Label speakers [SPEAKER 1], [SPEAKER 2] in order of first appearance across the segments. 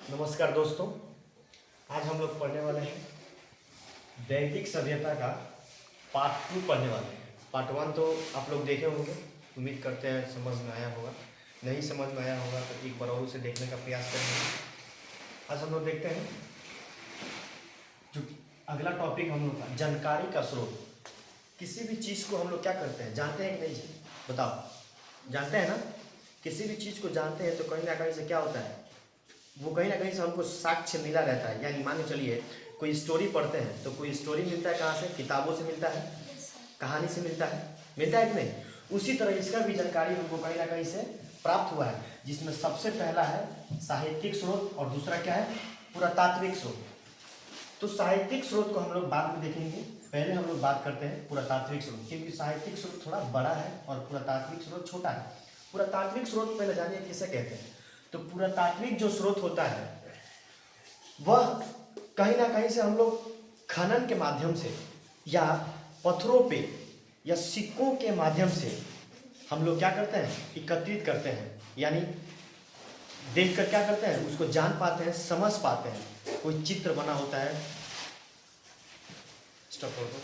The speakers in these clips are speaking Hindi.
[SPEAKER 1] नमस्कार दोस्तों। आज हम लोग पढ़ने वाले हैं वैदिक सभ्यता का पार्ट 2 पढ़ने वाले हैं। पार्ट 1 तो आप लोग देखे होंगे, उम्मीद करते हैं समझ में आया होगा। नहीं समझ में आया होगा तो एक बार और उसे देखने का प्रयास करेंगे। आज हम लोग देखते हैं जो अगला टॉपिक हम लोग का जानकारी का स्रोत। किसी भी चीज़ को हम लोग क्या करते हैं, जानते हैं कि नहीं जी? बताओ, जानते हैं ना? किसी भी चीज़ को जानते हैं तो कहीं ना कहीं से क्या होता है, वो कहीं ना कहीं से हमको साक्ष्य मिला रहता है। यानी मान के चलिए कोई स्टोरी पढ़ते हैं तो कोई स्टोरी मिलता है कहाँ से? किताबों से मिलता है, कहानी से मिलता है कि नहीं? उसी तरह इसका भी जानकारी हमको कहीं ना कहीं से प्राप्त हुआ है, जिसमें सबसे पहला है साहित्यिक स्रोत और दूसरा क्या है? पुरातात्विक स्रोत। तो साहित्यिक स्रोत को हम लोग बाद में देखेंगे, पहले हम लोग बात करते हैं पुरातात्विक स्रोत, क्योंकि साहित्यिक स्रोत थोड़ा बड़ा है और पुरातात्विक स्रोत छोटा है। पुरातात्विक स्रोत पहले जानिए किसे कहते हैं। तो पुरातात्विक जो स्रोत होता है वह कहीं ना कहीं से हम लोग खनन के माध्यम से या पत्थरों पे या सिक्कों के माध्यम से हम लोग क्या करते हैं? एकत्रित करते हैं। यानी देख कर क्या करते हैं? उसको जान पाते हैं, समझ पाते हैं। कोई चित्र बना होता है, स्टॉप कर दो।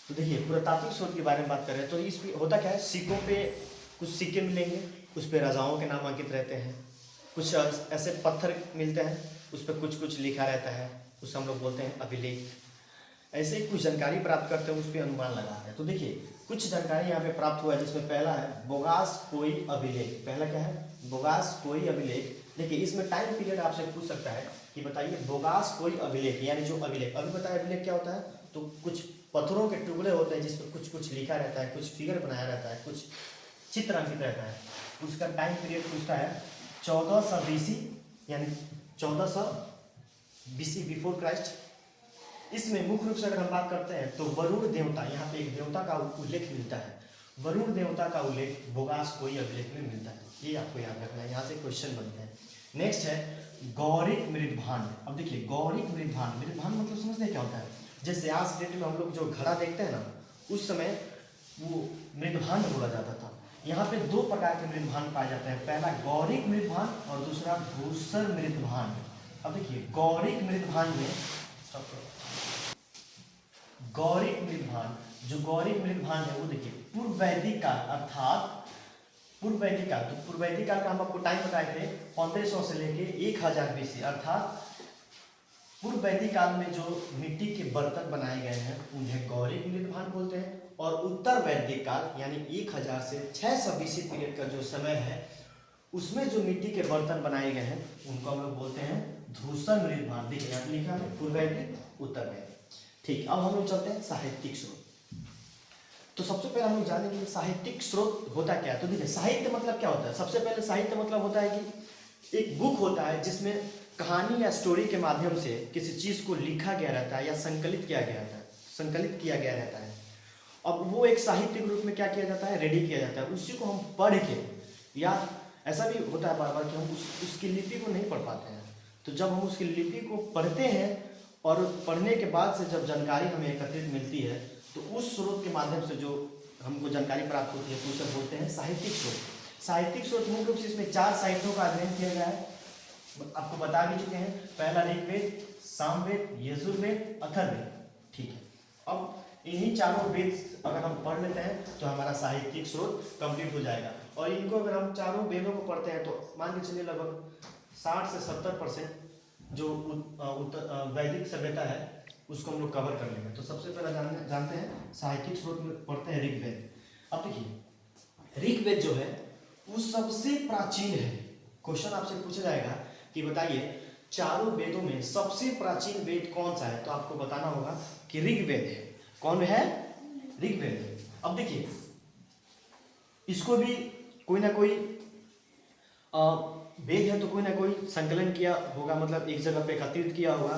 [SPEAKER 1] तो देखिए पुरातात्विक स्रोत के बारे में बात कर रहे हैं तो इसमें होता क्या है, सिक्कों पे कुछ सिक्के मिलेंगे, उस पर राजाओं के नाम अंकित रहते हैं। कुछ ऐसे पत्थर मिलते हैं, उस पर कुछ कुछ लिखा रहता है, उसे हम लोग बोलते हैं अभिलेख। ऐसे ही कुछ जानकारी प्राप्त करते हैं, उस पर अनुमान लगाते हैं। तो देखिए कुछ जानकारी यहाँ पे प्राप्त हुआ है, जिसमें पहला है बोगास कोई अभिलेख। पहला क्या है? बोगास कोई अभिलेख। देखिए इसमें टाइम पीरियड आपसे पूछ सकता है कि बताइए बोगास कोई अभिलेख, यानी जो अभिलेख अभी बताया अभिलेख क्या होता है, तो कुछ पत्थरों के टुकड़े होते हैं जिसमें कुछ कुछ लिखा रहता है, कुछ फिगर बनाया रहता है, कुछ चित्र अंकित रहता है। उसका टाइम पीरियड पूछता है 1400 BC, यानी 1400 BC बिफोर क्राइस्ट। इसमें मुख्य रूप से अगर हम बात करते हैं तो वरुण देवता, यहाँ पे एक देवता का उल्लेख मिलता है। वरुण देवता का उल्लेख बोगास कोई अभिलेख में मिलता है, ये आपको याद रखना है, यहाँ से क्वेश्चन बनते हैं। नेक्स्ट है गौरिक मृदभांड। अब देखिए गौरिक मृदभांड, मृदभांड मतलब समझते हैं क्या होता है? जैसे आज डेट में हम लोग जो घड़ा देखते हैं ना, उस समय वो मृदभांड बोला जाता था। यहाँ पे दो प्रकार के मृदभांड पाए जाते हैं, पहला गौरिक मृदभांड और दूसरा धूसर मृदभांड। अब देखिए गौरिक मृदभांड में गौरिक मृदभांड, जो गौरिक मृदभांड है वो देखिए पूर्व वैदिक काल, अर्थात पूर्व वैदिक काल। तो पूर्व वैदिक काल का हम आपको टाइम बताए थे 1500 से लेके 1000 BC, अर्थात पूर्व वैदिक काल में जो मिट्टी के बर्तन बनाए गए हैं उन्हें गौरिक मृदभांड बोलते हैं। और उत्तर वैदिक काल यानी 1000 से 600 BC पीरियड का जो समय है, उसमें जो मिट्टी के बर्तन बनाए गए हैं उनको हम लोग बोलते हैं धूसर मृदभांड। देखिए यहाँ लिखा है पूर्व वैदिक, उत्तर वैदिक। ठीक, अब हम लोग चलते हैं साहित्यिक स्रोत। तो सबसे पहले हम लोग जानेंगे साहित्यिक स्रोत होता क्या है। तो देखिए साहित्य मतलब क्या होता है? सबसे पहले साहित्य मतलब होता है कि एक बुक होता है जिसमें कहानी या स्टोरी के माध्यम से किसी चीज को लिखा गया रहता है या संकलित किया गया रहता है। अब वो एक साहित्यिक रूप में क्या किया जाता है? रेडी किया जाता है। उसी को हम पढ़ के, या ऐसा भी होता है बार बार कि हम उसकी लिपि को नहीं पढ़ पाते हैं, तो जब हम उसकी लिपि को पढ़ते हैं और पढ़ने के बाद से जब जानकारी हमें एकत्रित मिलती है तो उस स्रोत के माध्यम से जो हमको जानकारी प्राप्त होती है तो उसे बोलते हैं साहित्यिक स्रोत। साहित्यिक स्रोत मुख्य रूप से इसमें 4 साहित्यों का अध्ययन किया गया है, आपको बता भी चुके हैं। पहला ऋग्वेद, सामवेद, यजुर्वेद, अथर्ववेद। ठीक है, अब इन्हीं चारों वेद अगर हम पढ़ लेते हैं तो हमारा साहित्यिक स्रोत कंप्लीट हो जाएगा। और इनको अगर हम चारों वेदों को पढ़ते हैं तो मान के चलिए लगभग 60 से 70% जो वैदिक सभ्यता है उसको हम लोग कवर कर लेंगे। तो सबसे पहले जानते हैं साहित्यिक स्रोत में पढ़ते हैं ऋग्वेद। अब देखिए ऋग्वेद जो है वो सबसे प्राचीन है। क्वेश्चन आपसे पूछा जाएगा कि बताइए चारों वेदों में सबसे प्राचीन वेद कौन सा है, तो आपको बताना होगा कि ऋग्वेद है। कौन है? ऋग्वेद। अब देखिए इसको भी कोई ना कोई वेद है तो कोई ना कोई संकलन किया होगा, मतलब एक जगह पे एकत्रित किया होगा,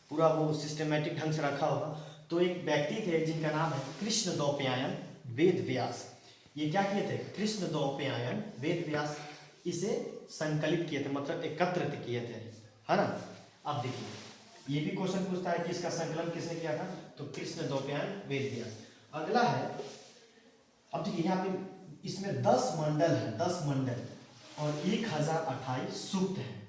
[SPEAKER 1] पूरा वो सिस्टमेटिक ढंग से रखा होगा। तो एक व्यक्ति थे जिनका नाम है कृष्णद्वैपायन वेद व्यास। ये क्या किए थे? कृष्णद्वैपायन वेद व्यास इसे संकलित किए थे, मतलब एकत्रित किए थे, है ना। अब देखिए ये भी क्वेश्चन पूछता है कि इसका संकलन किसने किया था, तो कृष्णद्वैपायन वेद व्यास। अगला है, अब देखिए यहाँ पे इसमें 10 मंडल है, 10 मंडल। और 1028 सूक्त हैं।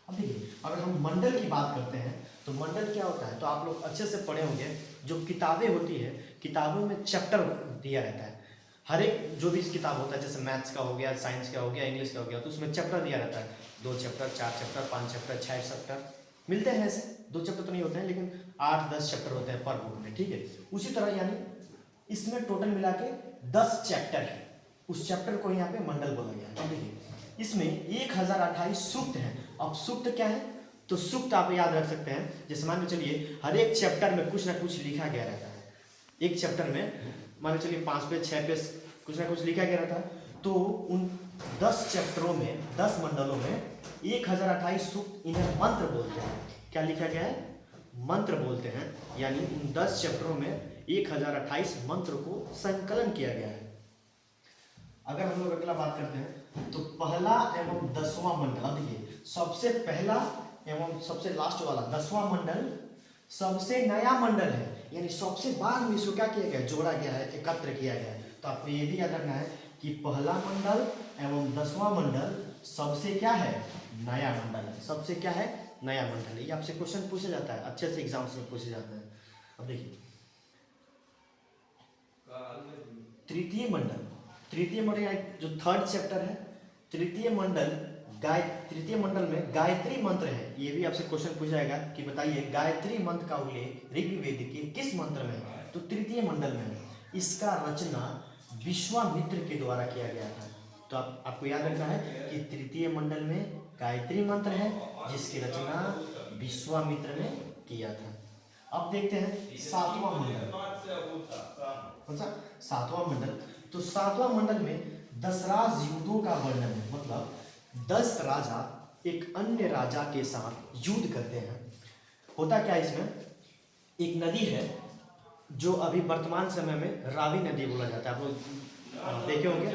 [SPEAKER 1] अब देखिए, अगर हम मंडल की बात करते हैं तो मंडल क्या होता है, तो आप लोग अच्छे से पढ़े होंगे, जो किताबें होती है, किताबों में चैप्टर दिया रहता है। हर एक जो भी किताब होता है, जैसे मैथ्स का हो गया, साइंस का हो गया, इंग्लिश का हो गया, तो उसमें चैप्टर दिया रहता है, 2 चैप्टर, 4 चैप्टर, 5 चैप्टर, 6 चैप्टर मिलते हैं। ऐसे 2 चैप्टर तो नहीं होते हैं, लेकिन 8-10 चैप्टर होते हैं पर बुक में, ठीक है। उसी तरह यानी इसमें टोटल मिला के 10 चैप्टर है, उस चैप्टर को यहाँ पे मंडल बोला गया है। अब देखिए, इसमें 1028 सूक्त हैं। अब सूक्त क्या है, तो सूक्त आप याद रख सकते हैं, जैसे मान के चलिए हर एक चैप्टर में कुछ ना कुछ लिखा गया रहता है। एक चैप्टर में मान के चलिए 5 पेज 6 पेज कुछ ना कुछ लिखा गया रहता है, तो उन 10 चैप्टरों में, 10 मंडलों में 1028 सूक्त, इन्हें मंत्र बोलते हैं। क्या लिखा गया है, मंत्र बोलते हैं। यानी उन 10 चैप्टरों में 1028 मंत्र को संकलन किया गया है। अगर हम लोग अगला बात करते हैं तो पहला एवं 10वां मंडल, अब देखिए सबसे पहला एवं सबसे लास्ट वाला 10वां मंडल सबसे नया मंडल है, यानी सबसे बाद में इसको क्या किया गया, जोड़ा गया है, एकत्र किया गया है। तो आपको ये भी याद रखना है कि पहला मंडल एवं 10वां मंडल सबसे क्या है, नया मंडल है। सबसे क्या है, नया मंडल है। ये आपसे क्वेश्चन पूछा जाता है, अच्छे से एग्जाम्स में पूछे जाते हैं। अब देखिए तृतीय मंडल, तृतीय मंडल जो 3rd चैप्टर है, तृतीय मंडल तृतीय मंडल में गायत्री मंत्र है। ये भी आपसे क्वेश्चन पूछा जाएगा कि बताइए गायत्री मंत्र का उल्लेख ऋग्वेद के किस मंत्र में है, तो तृतीय मंडल में है। इसका रचना विश्वामित्र के द्वारा किया गया था। तो आपको याद रखना है कि तृतीय मंडल में गायत्री मंत्र है, जिसकी रचना विश्वामित्र ने किया था। अब देखते हैं 7वां मंडल, कौन सा, 7वां मंडल। तो 7वां मंडल में दशराज युद्धों का वर्णन है, मतलब 10 राजा एक अन्य राजा के साथ युद्ध करते हैं। होता क्या इसमें, एक नदी है जो अभी वर्तमान समय में रावी नदी बोला जाता है। आप लोग देखे होंगे,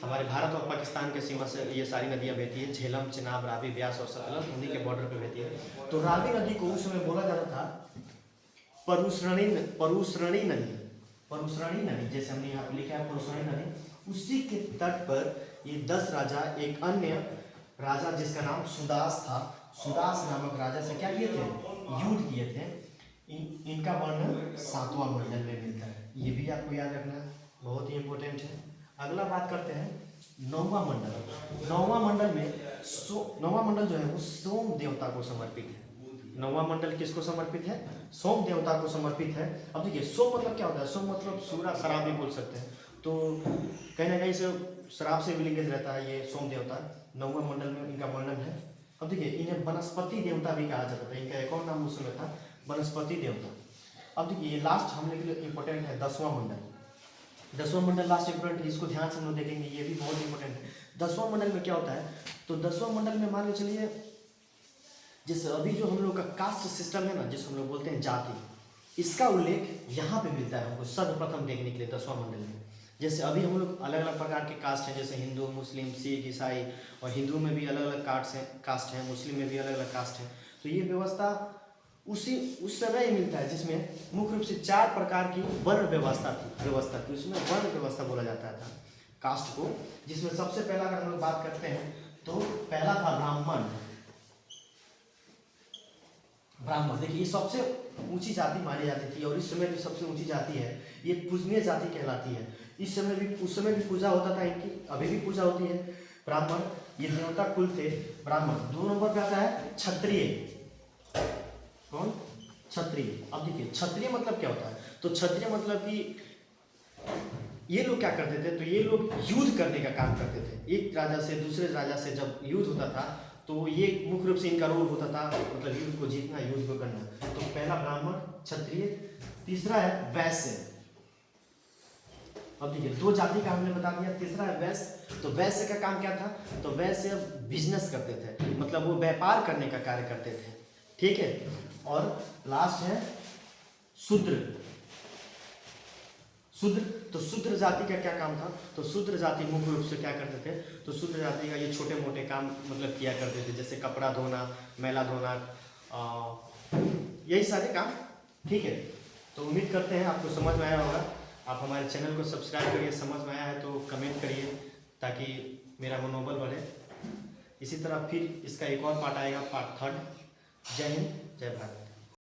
[SPEAKER 1] हमारे भारत और पाकिस्तान के सीमा से ये सारी नदियाँ बहती है, झेलम, चिनाब, रावी, ब्यास और सतलज उन्हीं के बॉर्डर पे बहती है। तो रावी नदी को उस समय बोला जाता था परुसरणी नदी, परुसरणी नदी, जैसे हमने यहाँ पे लिखा है परुसरणी नदी। उसी के तट पर ये 10 राजा एक अन्य राजा जिसका नाम सुदास था, सुदास नामक राजा से क्या किए थे, युद्ध किए थे। इनका वर्णन 7वां मंडल में मिलता है। ये भी आपको याद रखना है, बहुत ही इंपॉर्टेंट है। अगला बात करते हैं 9वां मंडल। 9वां मंडल में 9वां मंडल जो है वो सोम देवता को समर्पित है। 9वां मंडल किसको समर्पित है, सोम देवता को समर्पित है। अब देखिए सोम मतलब क्या होता है, सोम मतलब सूरा, शराब भी बोल सकते हैं, तो कहीं ना कहीं से शराब से भी लिंकेज रहता है ये सोम देवता। 9वां मंडल में इनका वर्णन है। अब देखिए इन्हें वनस्पति देवता भी कहा जाता था, इनका एक और नाम उस समय था वनस्पति देवता। अब देखिए ये लास्ट हमने के लिए इंपॉर्टेंट है 10वां मंडल। 10वां मंडल लास्ट इंपॉर्टेंट है, इसको ध्यान से हम लोग देखेंगे, ये भी बहुत इंपॉर्टेंट है। 10वां मंडल में क्या होता है, तो 10वां मंडल में मान के चलिए जैसे अभी जो हम लोग का कास्ट सिस्टम है ना, जिसको हम लोग बोलते हैं जाति, इसका उल्लेख यहाँ पे मिलता है हमको सर्वप्रथम देखने के लिए 10वां मंडल में। जैसे अभी हम लोग अलग अलग प्रकार के कास्ट हैं, जैसे हिंदू, मुस्लिम, सिख, ईसाई, और हिंदू में भी अलग अलग कास्ट हैं, मुस्लिम में भी अलग अलग कास्ट हैं। तो ये व्यवस्था उस समय ही मिलता है जिसमें मुख्य रूप से 4 प्रकार की वर्ण व्यवस्था थी। उसमें वर्ण व्यवस्था बोला जाता था कास्ट को, जिसमें सबसे पहला अगर हम लोग बात करते हैं तो पहला था ब्राह्मण। ब्राह्मण देखिए ये सबसे ऊंची जाति मानी जाती थी, और इस समय भी सबसे ऊंची जाति है, ये पूजनीय जाति कहलाती है। इस समय भी, उस समय भी पूजा होता था इनकी, अभी भी पूजा होती है। ब्राह्मण ये देवता कुल थे ब्राह्मण। 2 नंबर पे आता है क्षत्रिय। कौन, क्षत्रिय। अब देखिए क्षत्रिय मतलब क्या होता है, तो क्षत्रिय मतलब कि ये लोग क्या करते थे, तो ये लोग युद्ध करने का काम करते थे। एक राजा से दूसरे राजा से जब युद्ध होता था तो ये मुख्य रूप से इनका रोल होता था, मतलब युद्ध को जीतना, युद्ध को करना। तो पहला ब्राह्मण, क्षत्रिय। तीसरा है वैश्य। अब देखिए 2 जाति का हमने बता दिया। तीसरा है वैश्य। तो वैश्य का काम क्या था, तो वैश्य बिजनेस करते थे, मतलब वो व्यापार करने का कार्य करते थे, ठीक है। और लास्ट है शूद्र। शूद्र, तो शूद्र जाति का क्या काम था, तो शूद्र जाति मुख्य रूप से क्या करते थे, तो शूद्र जाति का ये छोटे मोटे काम मतलब किया करते थे, जैसे कपड़ा धोना, मैला धोना, यही सारे काम, ठीक है। तो उम्मीद करते हैं आपको समझ में आया होगा। आप हमारे चैनल को सब्सक्राइब करिए, समझ में आया है तो कमेंट करिए ताकि मेरा मनोबल बढ़े। इसी तरह फिर इसका एक और पार्ट आएगा, पार्ट थर्ड। जय हिंद, जय भारत।